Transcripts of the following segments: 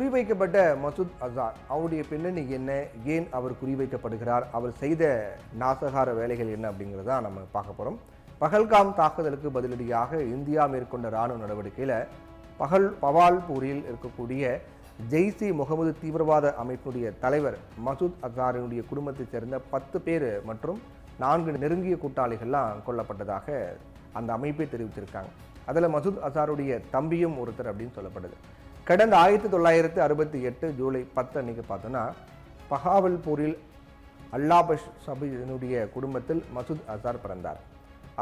குறிவைக்கப்பட்ட மசூத் அசார் அவருடைய பின்னணி என்ன, ஏன் அவர் குறிவைக்கப்படுகிறார், அவர் செய்த நாசகார வேலைகள் என்ன அப்படிங்கிறத நம்ம பார்க்க போகிறோம். பஹல்காம் தாக்குதலுக்கு பதிலடியாக இந்தியா மேற்கொண்ட இராணுவ நடவடிக்கையில் பவால்பூரில் இருக்கக்கூடிய ஜெய்ஷ்-இ முகமது தீவிரவாத அமைப்பினுடைய தலைவர் மசூத் அசாரினுடைய குடும்பத்தைச் சேர்ந்த 10 பேர் மற்றும் 4 நெருங்கிய கூட்டாளிகள்லாம் கொல்லப்பட்டதாக அந்த அமைப்பை தெரிவிச்சிருக்காங்க. அதில் மசூத் அசாருடைய தம்பியும் ஒருத்தர் அப்படின்னு சொல்லப்படுது. கடந்த 1968 ஜூலை 10 அன்னைக்கு பார்த்தோன்னா பஹாவல்பூரில் அல்லாபஷ் சபீரினுடைய குடும்பத்தில் மசூத் அசார் பிறந்தார்.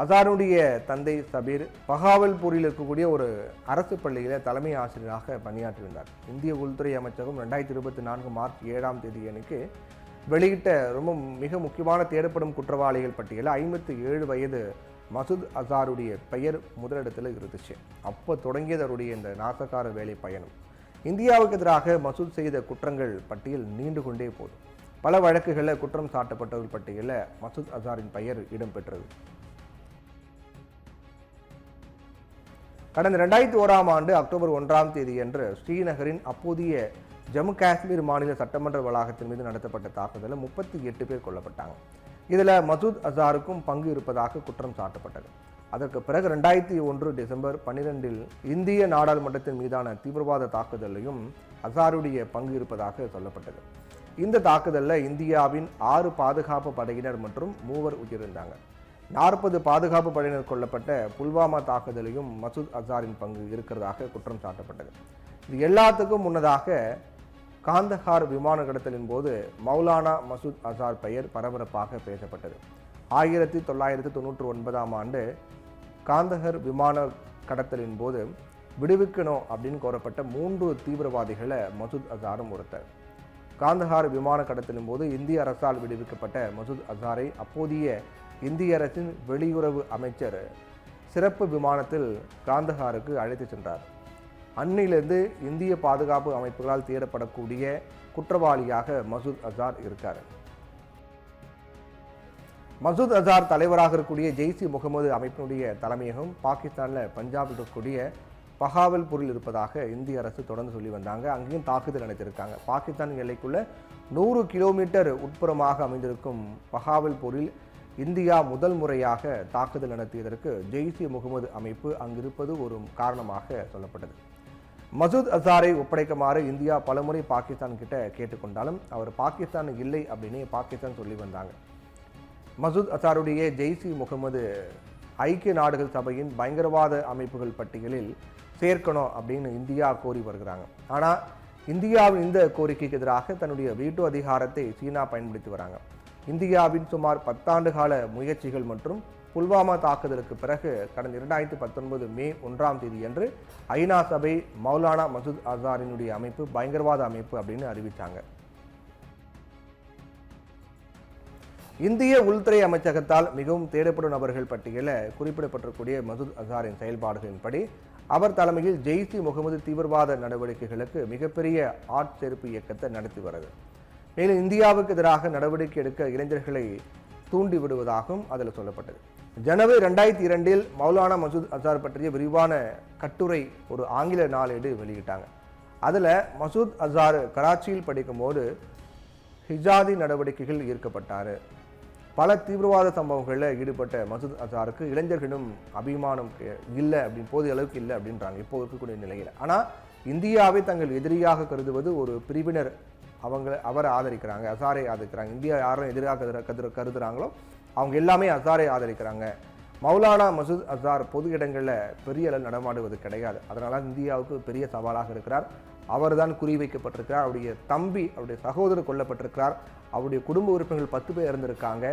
அசாருடைய தந்தை சபீர் பஹாவல்பூரில் இருக்கக்கூடிய ஒரு அரசு பள்ளியில் தலைமை ஆசிரியராக பணியாற்றியிருந்தார். இந்திய உள்துறை அமைச்சகம் 2024 மார்ச் 7ஆம் தேதி அன்னைக்கு வெளியிட்ட மிக முக்கியமான தேடப்படும் குற்றவாளிகள் பட்டியலில் 57 வயது மசூத் அசாருடைய பெயர் முதலிடத்தில் இருந்துச்சு. அப்போ தொடங்கியது அவருடைய இந்த நாசகார வேலை பயணம். இந்தியாவுக்கு எதிராக மசூத் செய்த குற்றங்கள் பட்டியல் நீண்டு கொண்டே போதும். பல வழக்குகளில் குற்றம் சாட்டப்பட்டவர்கள் பட்டியலில் மசூத் அசாரின் பெயர் இடம்பெற்றது. கடந்த 2001ஆம் ஆண்டு அக்டோபர் 1ஆம் தேதி அன்று ஸ்ரீநகரின் அப்போதைய ஜம்மு காஷ்மீர் மாநில சட்டமன்ற வளாகத்தின் மீது நடத்தப்பட்ட தாக்குதலில் 38 பேர் கொல்லப்பட்டாங்க. இதில் மசூத் அசாருக்கும் பங்கு இருப்பதாக குற்றம் சாட்டப்பட்டது. அதற்கு பிறகு 2001 டிசம்பர் 12இல் இந்திய நாடாளுமன்றத்தின் மீதான தீவிரவாத தாக்குதலையும் அசாருடைய பங்கு இருப்பதாக சொல்லப்பட்டது. இந்த தாக்குதலில் இந்தியாவின் 6 பாதுகாப்பு படையினர் மற்றும் 3 உயிரிழந்தாங்க. 40 பாதுகாப்பு படையினர் கொல்லப்பட்ட புல்வாமா தாக்குதலையும் மசூத் அசாரின் பங்கு இருக்கிறதாக குற்றம் சாட்டப்பட்டது. இது எல்லாத்துக்கும் முன்னதாக காந்தஹார் விமான கடத்தலின் போது மௌலானா மசூத் அசார் பெயர் பரபரப்பாக பேசப்பட்டது. 1999ஆம் ஆண்டு காந்தஹார் விமான கடத்தலின் போது விடுவிக்கணும் அப்படின்னு கோரப்பட்ட 3 தீவிரவாதிகளை மசூத் அசாரும் ஒருத்தர். காந்தஹார் விமான கடத்தலின் போது இந்திய அரசால் விடுவிக்கப்பட்ட மசூத் அசாரை அப்போதைய இந்திய அரசின் வெளியுறவு அமைச்சர் சிறப்பு விமானத்தில் காந்தஹாருக்கு அழைத்து சென்றார். அன்னிலிருந்து இந்திய பாதுகாப்பு அமைப்புகளால் தேடப்படக்கூடிய குற்றவாளியாக மசூத் அசார் இருக்கார். மசூத் அசார் தலைவராக இருக்கக்கூடிய ஜெய்ஷ்-இ முகமது அமைப்பினுடைய தலைமையகம் பாகிஸ்தானில் பஞ்சாபில் இருக்கக்கூடிய பஹாவல்பூரில் இருப்பதாக இந்திய அரசு தொடர்ந்து சொல்லி வந்தாங்க. அங்கேயும் தாக்குதல் நடத்தியிருக்காங்க. பாகிஸ்தான் எல்லைக்குள்ள 100 கிலோமீட்டர் உட்புறமாக அமைந்திருக்கும் பஹாவல்பூரில் இந்தியா முதல் முறையாக தாக்குதல் நடத்தியதற்கு ஜெய்ஷ்-இ முகமது அமைப்பு அங்கிருப்பது ஒரு காரணமாக சொல்லப்பட்டது. மசூத் அசாரை ஒப்படைக்குமாறு இந்தியா பலமுறை பாகிஸ்தான் கிட்ட கேட்டுக்கொண்டாலும் அவர் பாகிஸ்தான் இல்லை அப்படின்னு பாகிஸ்தான் சொல்லி வந்தாங்க. மசூத் அசாருடைய ஜெய்ஷ்-இ முகமது ஐக்கிய நாடுகள் சபையின் பயங்கரவாத அமைப்புகள் பட்டியலில் சேர்க்கணும் அப்படின்னு இந்தியா கோரி வருகிறாங்க. ஆனால் இந்தியாவின் இந்த கோரிக்கைக்கு எதிராக தன்னுடைய வீட்டு அதிகாரத்தை சீனா பயன்படுத்தி வராங்க. இந்தியாவின் சுமார் 10 ஆண்டு கால முயற்சிகள் மற்றும் புல்வாமா தாக்குதலுக்கு பிறகு கடந்த 2019 மே 1ஆம் தேதி அன்று ஐநா சபை மௌலானா மசூத் அசாரினுடைய அமைப்பு பயங்கரவாத அமைப்பு அப்படின்னு அறிவித்தாங்க. இந்திய உள்துறை அமைச்சகத்தால் மிகவும் தேடப்படும் நபர்கள் பட்டியலில் குறிப்பிடப்பட்டிருக்கூடிய மசூத் அசாரின் செயல்பாடுகளின்படி அவர் தலைமையில் ஜெய்ஷ்-இ முகமது தீவிரவாத நடவடிக்கைகளுக்கு மிகப்பெரிய ஆட்சேர்ப்பு இயக்கத்தை நடத்தி வருது. மேலும் இந்தியாவுக்கு எதிராக நடவடிக்கை எடுக்க இளைஞர்களை தூண்டி விடுவதாகவும் அதில் சொல்லப்பட்டது. ஜனவரி 2002இல் மௌலானா மசூத் அசார் பற்றிய விரிவான கட்டுரை ஒரு ஆங்கில நாளேடு வெளியிட்டாங்க. அதில் மசூத் அசார் கராச்சியில் படிக்கும்போது ஹிஜாதி நடவடிக்கைகள் ஈர்க்கப்பட்டார். பல தீவிரவாத சம்பவங்களில் ஈடுபட்ட மசூத் அசாருக்கு இளைஞர்களிடம் அபிமானம் இல்லை அப்படின்னு போதிய அளவுக்கு இல்லை அப்படின்றாங்க இப்போ இருக்கக்கூடிய நிலையில். ஆனால் இந்தியாவை தங்கள் எதிரியாக கருதுவது ஒரு பிரிவினர் அவரை ஆதரிக்கிறாங்க, அசாரை ஆதரிக்கிறாங்க. இந்தியா யாரும் எதிராக கருதுறாங்களோ அவங்க எல்லாமே அசாரை ஆதரிக்கிறாங்க. மௌலானா மசூத் அசார் பொது இடங்களில் பெரிய அளவில் நடமாடுவது கிடையாது. அதனால இந்தியாவுக்கு பெரிய சவாலாக இருக்கிறார். அவர் தான் குறிவைக்கப்பட்டிருக்கிறார். அவருடைய தம்பி, அவருடைய சகோதரர் கொல்லப்பட்டிருக்கிறார். அவருடைய குடும்ப உறுப்பினர்கள் 10 பேர் இறந்திருக்காங்க.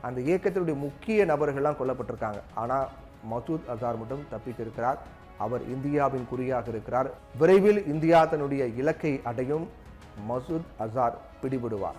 அந்த இயக்கத்தினுடைய முக்கிய நபர்கள்லாம் கொல்லப்பட்டிருக்காங்க. ஆனால் மசூத் அசார் மட்டும் தப்பித்திருக்கிறார். அவர் இந்தியாவின் குறியாக இருக்கிறார். விரைவில் இந்தியா தன்னுடைய இலக்கை அடையும். மசூத் அசார் பிடிபடுவார்.